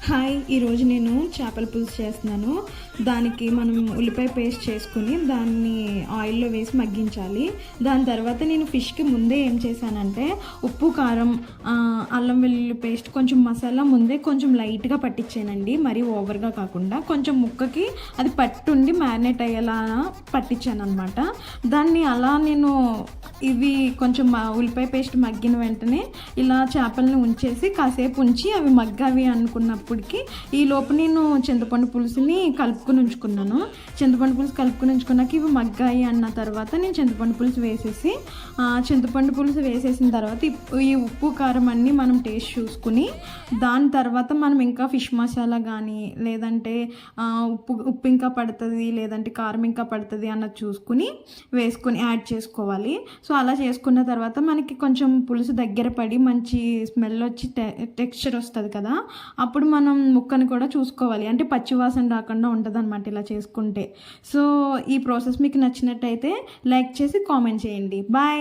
Hi, ఈరోజు నేను చేపల పులుసు చేస్తున్నాను. దానికి మనం ఉల్లిపాయ పేస్ట్ చేసుకుని దాన్ని ఆయిల్లో వేసి మగ్గించాలి. దాని తర్వాత నేను ఫిష్కి ముందే ఏం చేశానంటే ఉప్పు, కారం, అల్లం వెల్లుల్లి పేస్ట్, కొంచెం మసాలా ముందే కొంచెం లైట్గా పట్టించానండి. మరీ ఓవర్గా కాకుండా కొంచెం ముక్కకి అది పట్టుండి మ్యారినేట్ అయ్యేలా పట్టించాను అనమాట. దాన్ని అలా నేను ఇవి కొంచెం ఉల్లిపాయ పేస్ట్ మగ్గిన వెంటనే ఇలా చేపలను ఉంచేసి కాసేపు ఉంచి అవి మగ్గావి అనుకున్నప్పటికీ ఈ లోపు నేను చింతపండు పులుసుని కలుపుకొని ఉంచుకున్నాను. చింతపండు పులుసు కలుపుకొని ఉంచుకున్నాక ఇవి మగ్గాయి అన్న తర్వాత నేను చింతపండు పులుసు వేసేసిన తర్వాత ఈ ఉప్పు, కారం అన్నీ మనం టేస్ట్ చూసుకుని దాని తర్వాత మనం ఇంకా ఫిష్ మసాలా కానీ లేదంటే ఉప్పు ఇంకా పడుతుంది లేదంటే కారం ఇంకా పడుతుంది అన్నది చూసుకుని వేసుకొని యాడ్ చేసుకోవాలి. సో అలా చేసుకున్న తర్వాత మనకి కొంచెం పులుసు దగ్గర పడి మంచి స్మెల్ వచ్చి టెక్స్చర్ వస్తుంది కదా, అప్పుడు మనం ముక్కని కూడా చూసుకోవాలి. అంటే పచ్చివాసన రాకుండా ఉంటుంది అనమాట ఇలా చేసుకుంటే. సో ఈ ప్రాసెస్ మీకు నచ్చినట్టయితే లైక్ చేసి కామెంట్ చేయండి. బాయ్.